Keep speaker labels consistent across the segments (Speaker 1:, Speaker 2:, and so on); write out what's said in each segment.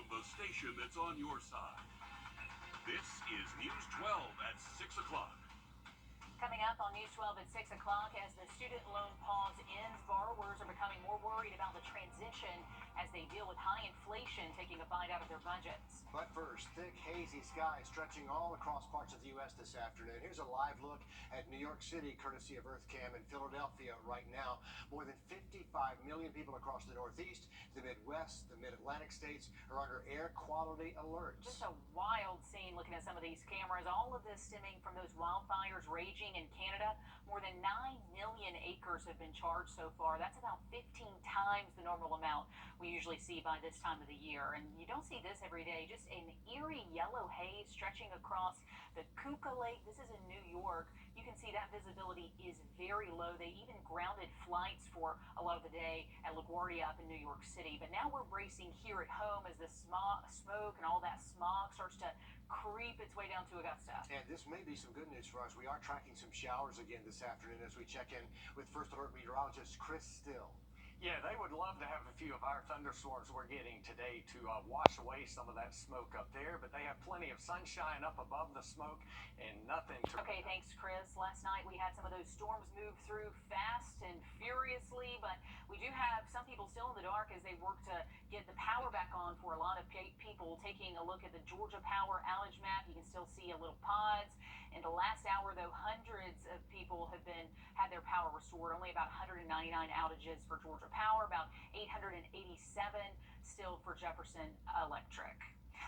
Speaker 1: from the station that's on your side. This is News 12 at 6 o'clock.
Speaker 2: Coming up on News 12 at 6 o'clock, as the student loan pause ends, borrowers are becoming more worried about the transition as they deal with high inflation taking a bite out of their budgets.
Speaker 3: But first, thick, hazy skies stretching all across parts of the U.S. this afternoon. Here's a live look at New York City, courtesy of EarthCam, in Philadelphia right now. More than 55 million people across the Northeast, the Midwest, the Mid-Atlantic states are under air quality alerts.
Speaker 2: Just a wild scene looking at some of these cameras. All of this stemming from those wildfires raging in Canada. More than 9 million acres have been charged so far. That's about 15 times the normal amount we usually see by this time of the year. And you don't see this every day. Just an eerie yellow haze stretching across the Kuka Lake. This is in New York. You can see that visibility is very low. They even grounded flights for a lot of the day at LaGuardia up in New York City. But now we're bracing here at home as the smoke and all that smog starts to creep its way down to Augusta.
Speaker 3: And this may be some good news for us. We are tracking some showers again this afternoon as we check in with First Alert meteorologist Chris Still.
Speaker 4: Yeah, they would love to have a few of our thunderstorms we're getting today to wash away some of that smoke up there, but they have plenty of sunshine up above the smoke and nothing to...
Speaker 2: Okay, thanks, Chris. Last night we had some of those storms move through fast and furiously, but we do have some people still in the dark as they work to get the power back on for a lot of people. Taking a look at the Georgia Power outage map, you can still see a little pods. In the last hour, though, hundreds of people have had their power restored. Only about 199 outages for Georgia Power, about 887 still for Jefferson Electric.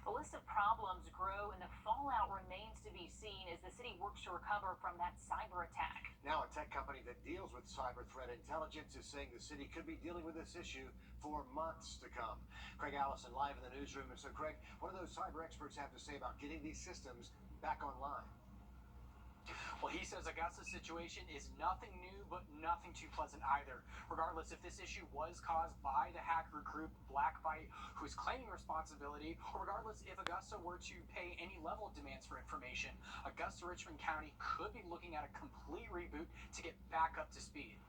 Speaker 2: The list of problems grow and the fallout remains to be seen as the city works to recover from that cyber attack.
Speaker 3: Now, a tech company that deals with cyber threat intelligence is saying the city could be dealing with this issue for months to come. Craig Allison live in the newsroom. And so, Craig, what do those cyber experts have to say about getting these systems back online?
Speaker 5: Well, he says Augusta's situation is nothing new, but nothing too pleasant either. Regardless if this issue was caused by the hacker group Blackbyte, who is claiming responsibility, or regardless if Augusta were to pay any level of demands for information, Augusta-Richmond County could be looking at a complete reboot to get back up to speed.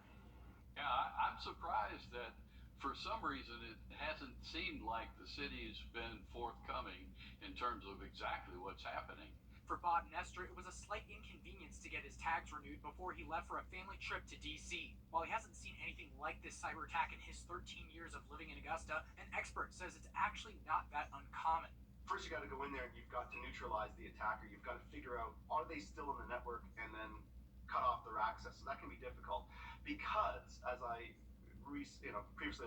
Speaker 6: Yeah, I'm surprised that for some reason it hasn't seemed like the city's been forthcoming in terms of exactly what's happening.
Speaker 5: For Bob Nestor, it was a slight inconvenience to get his tags renewed before he left for a family trip to D.C. While he hasn't seen anything like this cyber attack in his 13 years of living in Augusta, an expert says it's actually not that uncommon.
Speaker 7: First, you got to go in there and you've got to neutralize the attacker. You've got to figure out, are they still in the network, and then cut off their access. So that can be difficult because, as I previously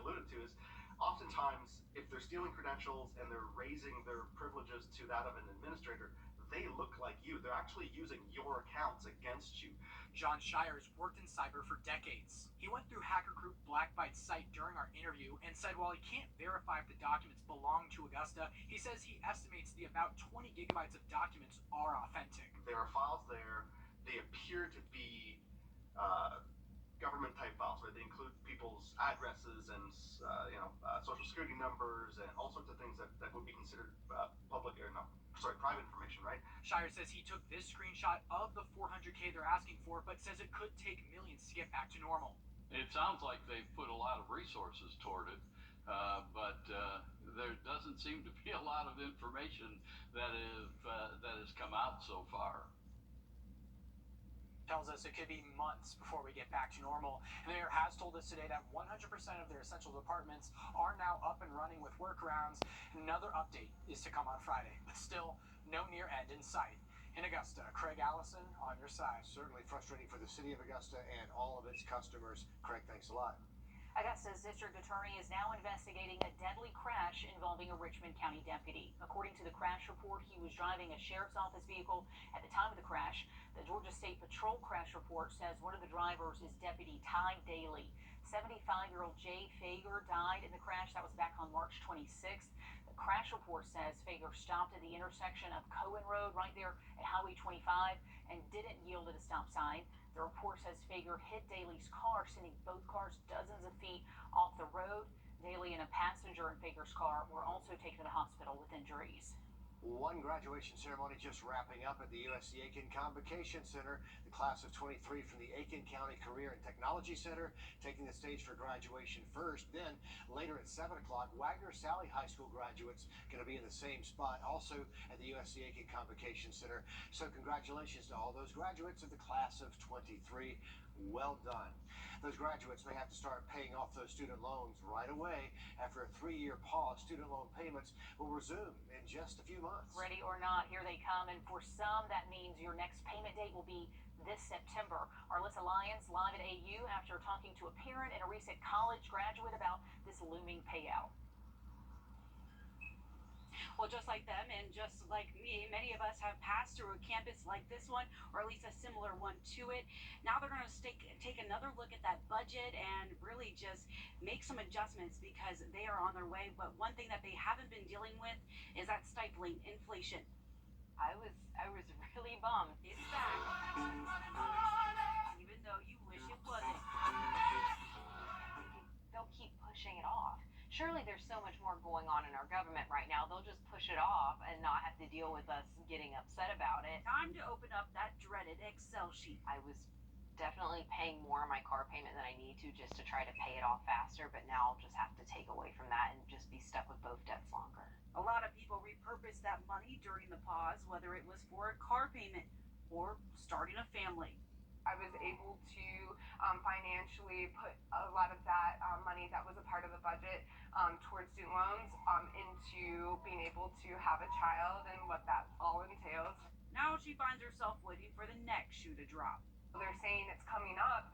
Speaker 7: alluded to, is oftentimes if they're stealing credentials and they're raising their privileges to that of an administrator, they look like you. They're actually using your accounts against you.
Speaker 5: John Shires worked in cyber for decades. He went through hacker group Blackbyte's site during our interview and said while he can't verify if the documents belong to Augusta, he says he estimates the about 20 gigabytes of documents are authentic.
Speaker 7: There are files there. They appear to be government-type files, right? They include people's addresses and social security numbers and all sorts of things that would be considered private information, right?
Speaker 5: Shire says he took this screenshot of the $400K they're asking for, but says it could take millions to get back to normal.
Speaker 6: It sounds like they've put a lot of resources toward it, but there doesn't seem to be a lot of information that has come out so far.
Speaker 5: Tells us it could be months before we get back to normal. And the mayor has told us today that 100% of their essential departments are now up and running with workarounds. Another update is to come on Friday, but still no near end in sight. In Augusta, Craig Allison on your side.
Speaker 3: Certainly frustrating for the city of Augusta and all of its customers. Craig, thanks a lot.
Speaker 2: Augusta's district attorney is now investigating a deadly crash involving a Richmond County deputy. According to the crash report, he was driving a sheriff's office vehicle at the time of the crash. The Georgia State Patrol crash report says one of the drivers is Deputy Ty Daly. 75-year-old Jay Fager died in the crash. That was back on March 26th. The crash report says Fager stopped at the intersection of Cohen Road right there at Highway 25 and didn't yield at a stop sign. The report says Fager hit Daly's car, sending both cars dozens of feet off the road. Daly and a passenger in Fager's car were also taken to the hospital with injuries.
Speaker 3: One graduation ceremony just wrapping up at the USC Aiken Convocation Center. The class of 23 from the Aiken County Career and Technology Center taking the stage for graduation first. Then later at 7 o'clock, Wagner Sally High School graduates going to be in the same spot, also at the USC Aiken Convocation Center. So congratulations to all those graduates of the class of 23. Well done. Those graduates may have to start paying off those student loans right away. After a 3-year pause, student loan payments will resume in just a few months.
Speaker 2: Ready or not, here they come. And for some, that means your next payment date will be this September. Our Alyssa Lyons live at AU after talking to a parent and a recent college graduate about this looming payout.
Speaker 8: Well, just like them and just like me, many of us have passed through a campus like this one, or at least a similar one to it. Now they're going to take another look at that budget and really just make some adjustments because they are on their way. But one thing that they haven't been dealing with is that stifling inflation.
Speaker 2: I was really bummed.
Speaker 8: It's back, even though you wish it wasn't.
Speaker 2: They'll keep pushing it off. Surely there's so much more going on in our government right now. They'll just push it off and not have to deal with us getting upset about it.
Speaker 8: Time to open up that dreaded Excel sheet.
Speaker 2: I was definitely paying more on my car payment than I need to just to try to pay it off faster, but now I'll just have to take away from that and just be stuck with both debts longer.
Speaker 8: A lot of people repurposed that money during the pause, whether it was for a car payment or starting a family.
Speaker 9: I was able to financially put a lot of that money that was a part of the budget towards student loans into being able to have a child and what that all entails.
Speaker 8: Now she finds herself waiting for the next shoe to drop.
Speaker 9: They're saying it's coming up,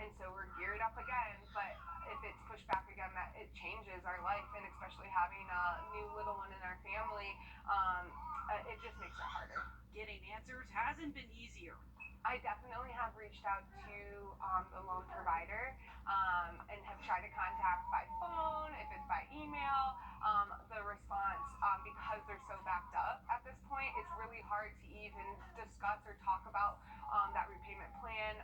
Speaker 9: and so we're geared up again, but if it's pushed back again, that it changes our life, and especially having a new little one in our family, it just makes it harder.
Speaker 8: Getting answers hasn't been easier.
Speaker 9: I definitely have reached out to the loan provider and have tried to contact by phone, if it's by email. The response, because they're so backed up at this point, it's really hard to even discuss or talk about that repayment plan.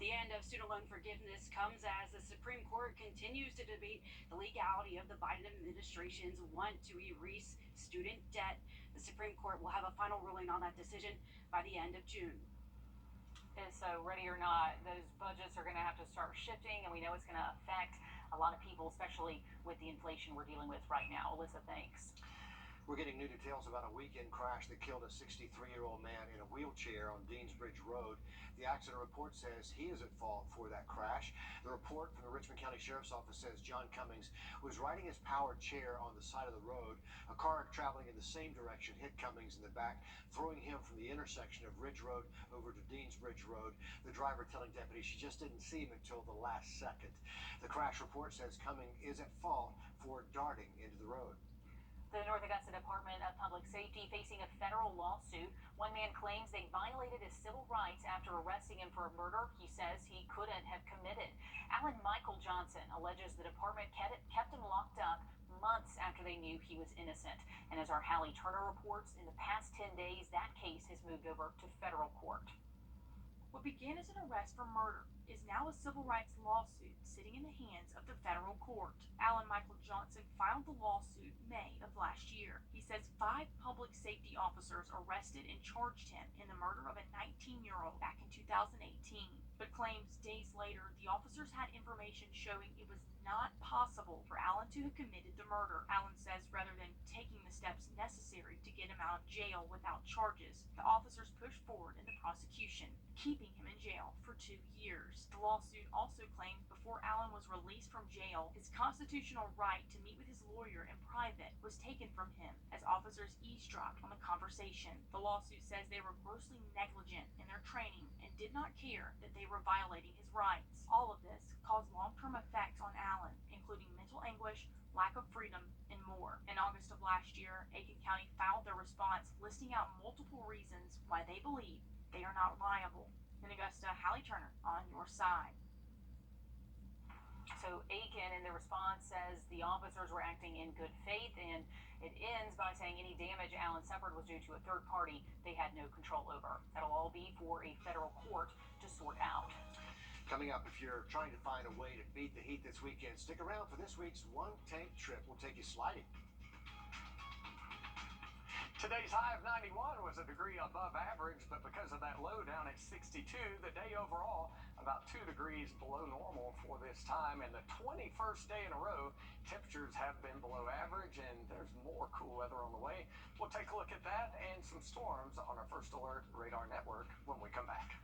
Speaker 8: The end of student loan forgiveness comes as the Supreme Court continues to debate the legality of the Biden administration's want to erase student debt. The Supreme Court will have a final ruling on that decision by the end of June.
Speaker 2: And so, ready or not, those budgets are going to have to start shifting, and we know it's going to affect a lot of people, especially with the inflation we're dealing with right now. Alyssa, thanks.
Speaker 3: We're getting new details about a weekend crash that killed a 63-year-old man in a wheelchair on Deansbridge Road. The accident report says he is at fault for that crash. The report from the Richmond County Sheriff's Office says John Cummings was riding his powered chair on the side of the road. A car traveling in the same direction hit Cummings in the back, throwing him from the intersection of Ridge Road over to Deansbridge Road. The driver telling deputies she just didn't see him until the last second. The crash report says Cummings is at fault for darting into the road.
Speaker 2: The North Augusta Department of Public Safety facing a federal lawsuit. One man claims they violated his civil rights after arresting him for a murder he says he couldn't have committed. Alan Michael Johnson alleges the department kept him locked up months after they knew he was innocent. And as our Hallie Turner reports, in the past 10 days, that case has moved over to federal court.
Speaker 8: What began as an arrest for murder is now a civil rights lawsuit sitting in the hands of the federal court. Alan Michael Johnson filed the lawsuit May of last year. He says 5 public safety officers arrested and charged him in the murder of a 19-year-old back in 2018, but claims days later the officers had information showing it was not possible for Alan to have committed the murder. Alan says rather than taking the steps necessary to get him out of jail without charges, the officers pushed forward in the prosecution, keeping him in jail for 2 years. The lawsuit also claimed before Alan was released from jail, his constitutional right to meet with his lawyer in private was taken from him as officers eavesdropped on the conversation. The lawsuit says they were grossly negligent in their training and did not care that they were violating his rights. All of this caused long-term effects on Alan, including mental anguish, lack of freedom, and more. In August of last year, Aiken County filed their response listing out multiple reasons why they believe they are not liable. In Augusta, Hallie Turner on your side.
Speaker 2: So Aiken in the response says the officers were acting in good faith, and it ends by saying any damage Alan suffered was due to a third party they had no control over. That'll all be for a federal court to sort out.
Speaker 3: Coming up, if you're trying to find a way to beat the heat this weekend, stick around for this week's One Tank Trip. We'll take you sliding.
Speaker 4: Today's high of 91 was a degree above average, but because of that low down at 62, the day overall about 2 degrees below normal for this time, and the 21st day in a row temperatures have been below average, and there's more cool weather on the way. We'll take a look at that and some storms on our First Alert Radar Network when we come back.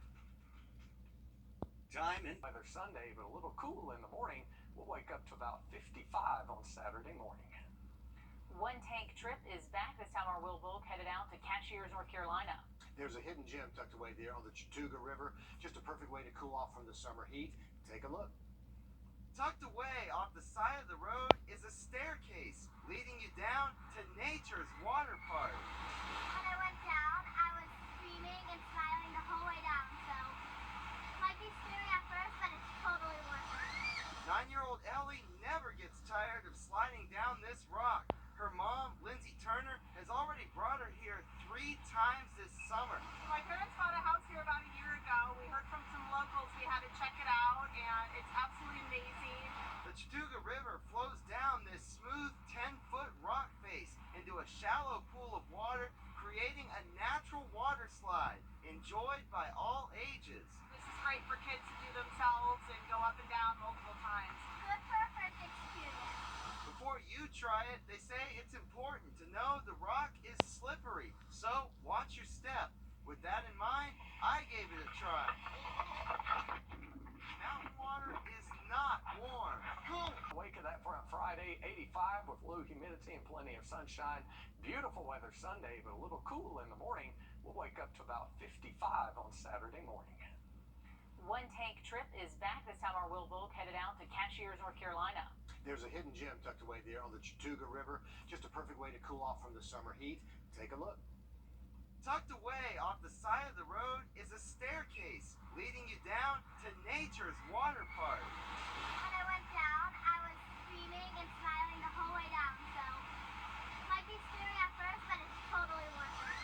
Speaker 4: Weather Sunday, but a little cool in the morning. We'll wake up to about 55 on Saturday morning.
Speaker 2: One tank trip is back. This time our Will Volk headed out to Cashiers, North Carolina.
Speaker 3: There's a hidden gem tucked away there on the Wrdw River. Just a perfect way to cool off from the summer heat. Take a look.
Speaker 10: Tucked away off the side of the road is a staircase leading you down to nature's water park.
Speaker 11: When I went down, I was screaming and smiling the whole way down, so it might be scary at first, but it's totally worth it.
Speaker 10: 9-year-old Ellie never gets tired of sliding down this rock. Her mom, Lindsay Turner, has already brought her here 3 times this summer.
Speaker 9: My parents bought a house here about a year ago. We heard from some locals. We had to check it out, and it's absolutely amazing.
Speaker 10: The Wrdw River flows down this smooth 10-foot rock face into a shallow pool of water, creating a natural water slide enjoyed by all ages.
Speaker 9: This is great for kids to do themselves and go up and down multiple times.
Speaker 11: Good for a first experience.
Speaker 10: Before you try it, they say it's important to know the rock is slippery, so watch your step. With that in mind, I gave it a try. Mountain water is not warm.
Speaker 4: Wake of that front Friday, 85 with low humidity and plenty of sunshine. Beautiful weather Sunday, but a little cool in the morning. We'll wake up to about 55 on Saturday morning.
Speaker 2: One tank trip is back. This time our Will Volk headed out to Cashiers, North Carolina.
Speaker 3: There's a hidden gem tucked away there on the Wrdw River. Just a perfect way to cool off from the summer heat. Take a look.
Speaker 10: Tucked away off the side of the road is a staircase leading you down to nature's water park.
Speaker 11: When I went down, I was screaming and smiling the whole way down, so it might be scary at first, but it's totally worth it.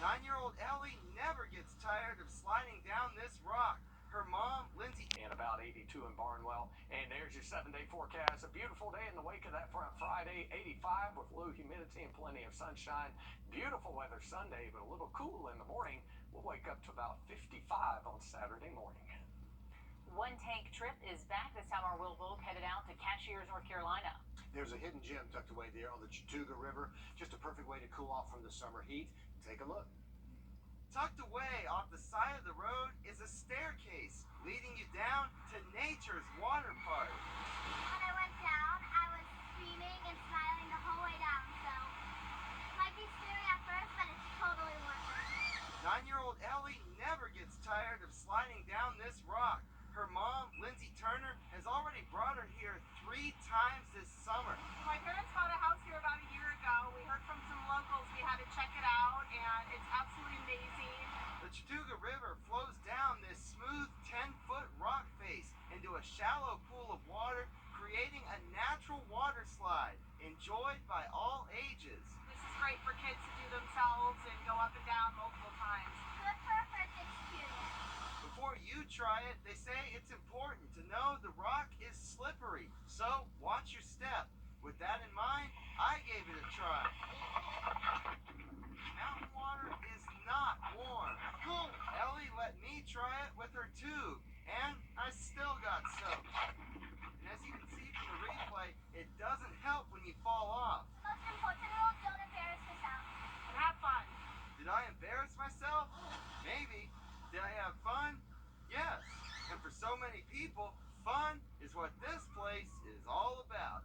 Speaker 10: 9-year-old Ellie never gets tired of sliding down this rock. Her mom, Lindsay,
Speaker 4: and about 82 in Barnwell. And there's your 7-day forecast. A beautiful day in the wake of that front Friday, 85 with low humidity and plenty of sunshine. Beautiful weather Sunday, but a little cool in the morning. We'll wake up to about 55 on Saturday morning.
Speaker 2: One tank trip is back. This time our Will Volk headed out to Cashiers, North Carolina.
Speaker 3: There's a hidden gem tucked away there on the Wrdw River. Just a perfect way to cool off from the summer heat. Take a look.
Speaker 10: Tucked away off the side of the road is a staircase leading you down to nature's water park.
Speaker 11: When I went down, I was screaming and smiling the whole way down, so it might be scary at first, but it's totally worth it.
Speaker 10: 9-year-old Ellie never gets tired of sliding down this rock. Her mom, Lindsay Turner, has already brought her here 3 times this summer.
Speaker 9: My parents bought a house here about a year ago. We heard from some locals. We had to check it out, and it's absolutely amazing.
Speaker 10: The Wrdw River flows down this smooth 10-foot rock face into a shallow pool of water, creating a natural water slide enjoyed by all ages.
Speaker 9: This is great for kids to do themselves and go up and down multiple times.
Speaker 11: Good for a first experience.
Speaker 10: Before you try it, they say it's important to know the rock is slippery, so watch your step. With that in mind, I gave it a try. Mountain water is not warm. Ellie let me try it with her tube, and I still got soaked. And as you can see from the replay, it doesn't help when you fall off.
Speaker 11: Most important rule, don't embarrass yourself.
Speaker 9: And have fun.
Speaker 10: Did I embarrass myself? Maybe. Did I have fun? Yes. And for so many people, fun is what this place is all about.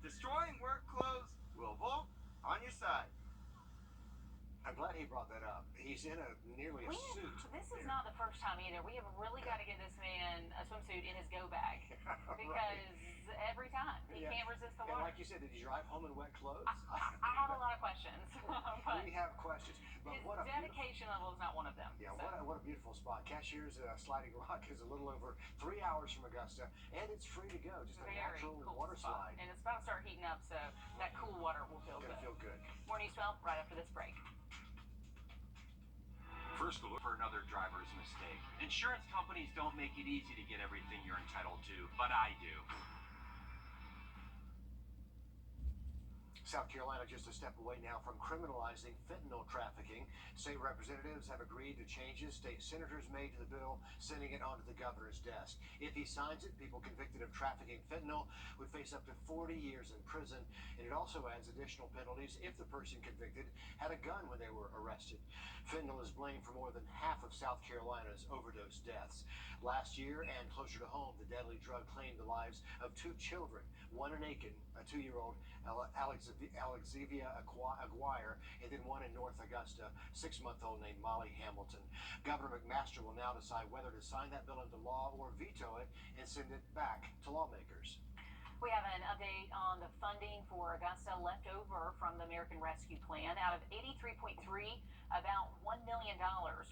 Speaker 10: Destroying work clothes, Will Volk, on your side.
Speaker 3: I'm glad he brought that up. He's in nearly a suit.
Speaker 2: This is not the first time either. We have really got to get this man a swimsuit in his go bag because every time he can't resist the
Speaker 3: And
Speaker 2: water.
Speaker 3: like you said, did he drive home in wet clothes?
Speaker 2: I have a lot of questions. But
Speaker 3: we have questions. But
Speaker 2: his
Speaker 3: what a
Speaker 2: dedication level is not one of them.
Speaker 3: Yeah,
Speaker 2: so.
Speaker 3: what a beautiful spot. Cashiers Sliding Rock is a little over 3 hours from Augusta, and it's free to go. Just a
Speaker 2: Very
Speaker 3: natural
Speaker 2: cool
Speaker 3: water
Speaker 2: spot.
Speaker 3: slide.
Speaker 2: And it's about to start heating up, so that cool water will feel
Speaker 3: Gonna
Speaker 2: good.
Speaker 3: feel good.
Speaker 2: More News 12 right after this break.
Speaker 1: First Alert for another driver's mistake.
Speaker 12: Insurance companies don't make it easy to get everything you're entitled to, but I do.
Speaker 3: South Carolina just a step away now from criminalizing fentanyl trafficking. State representatives have agreed to changes state senators made to the bill, sending it onto the governor's desk. If he signs it, people convicted of trafficking fentanyl would face up to 40 years in prison, and it also adds additional penalties if the person convicted had a gun when they were arrested. Fentanyl is blamed for more than half of South Carolina's overdose deaths. Last year, and closer to home, the deadly drug claimed the lives of 2 children, one in Aiken, a 2-year-old Alexivia Aguirre, and then one in North Augusta, 6-month-old named Molly Hamilton. Governor McMaster will now decide whether to sign that bill into law or veto it and send it back to lawmakers.
Speaker 2: We have an update on the funding for Augusta left over from the American Rescue Plan. Out of 83.3, about $1 million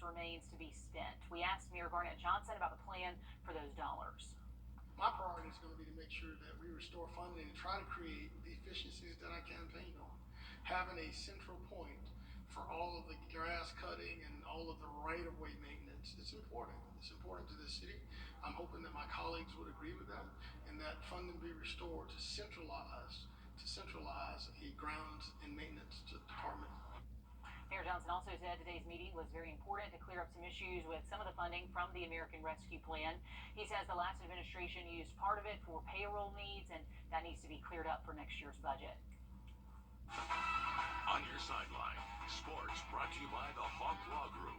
Speaker 2: remains to be spent. We asked Mayor Garnett Johnson about the plan for those dollars.
Speaker 13: My priority is going to be to make sure that we restore funding and try to create the efficiencies that I campaigned on. Having a central point for all of the grass cutting and all of the right-of-way maintenance, it's important. It's important to the city. I'm hoping that my colleagues would agree with that and that funding be restored to centralize a grounds and maintenance department.
Speaker 2: Mayor Johnson also said today's meeting was very important to clear up some issues with some of the funding from the American Rescue Plan. He says the last administration used part of it for payroll needs, and that needs to be cleared up for next year's budget.
Speaker 1: On your sideline, sports brought to you by the Hawk Law Group.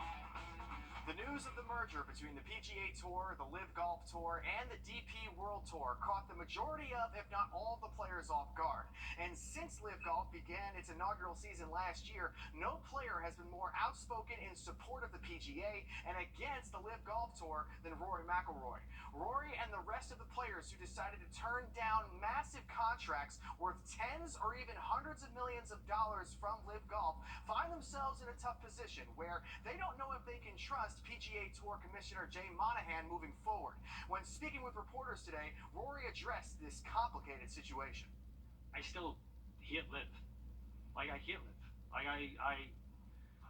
Speaker 5: The news of the merger between the PGA Tour, the Live Golf Tour, and the DP World Tour caught the majority of, if not all, the players off guard. And since Live Golf began its inaugural season last year, no player has been more outspoken in support of the PGA and against the Live Golf Tour than Rory McIlroy. Rory and the rest of the players who decided to turn down massive contracts worth tens or even hundreds of millions of dollars from Live Golf find themselves in a tough position where they don't know if they can trust PGA Tour Commissioner Jay Monahan moving forward. When speaking with reporters today, Rory addressed this complicated situation.
Speaker 12: I still hate Live. I hate Live. I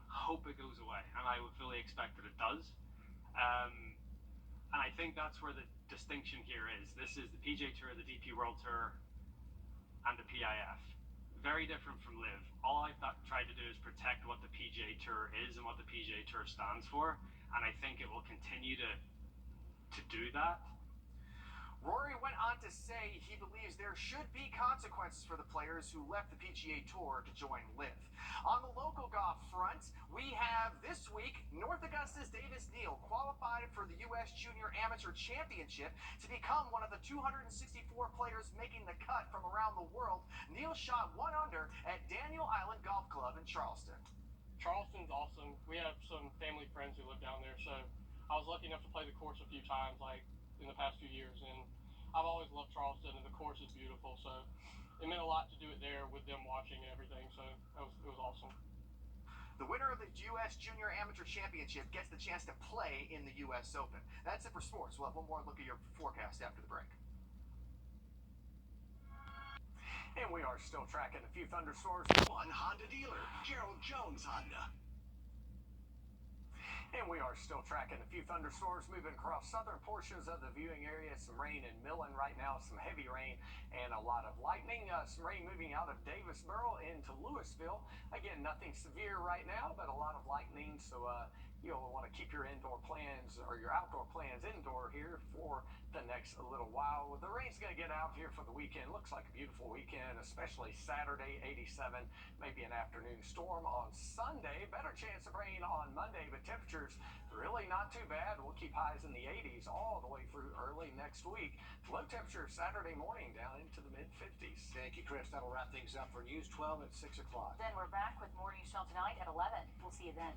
Speaker 12: hope it goes away, and I would fully expect that it does. And I think that's where the distinction here is. This is the PGA Tour, the DP World Tour, and the PIF. Very different from Live. All I've tried to do is protect what the PGA Tour is and what the PGA Tour stands for, and I think it will continue to do that.
Speaker 5: Rory went on to say he believes there should be consequences for the players who left the PGA Tour to join Live. On the local golf front, we have this week North Augusta's Davis Neal qualified for the U.S. Junior Amateur Championship to become one of the 264 players making the cut from around the world. Neal shot 1 under at Daniel Island Golf Club in Charleston.
Speaker 14: Charleston's awesome. We have some family friends who live down there, so I was lucky enough to play the course a few times, in the past few years, and I've always loved Charleston, and the course is beautiful, so it meant a lot to do it there with them watching and everything, so it was awesome.
Speaker 5: The winner of the U.S. Junior Amateur Championship gets the chance to play in the U.S. Open. That's it for sports. We'll have one more look at your forecast after the break. And we are still tracking a few thunderstorms.
Speaker 1: One Honda dealer, Gerald Jones Honda.
Speaker 4: And we are still tracking a few thunderstorms moving across southern portions of the viewing area. Some rain in Millen right now, some heavy rain and a lot of lightning. Some rain moving out of Davisboro into Louisville. Again, nothing severe right now, but a lot of lightning. So you'll want to keep your indoor plans or your outdoor plans indoor here for the next little while. The rain's going to get out here for the weekend. Looks like a beautiful weekend, especially Saturday, 87, maybe an afternoon storm on Sunday. Better chance of rain on Monday, but temperatures really not too bad. We'll keep highs in the 80s all the way through early next week. Low temperature Saturday morning down into the mid-50s.
Speaker 3: Thank you, Chris. That'll wrap things up for News 12 at 6 o'clock.
Speaker 2: Then we're back with more News 12 tonight at 11. We'll see you then.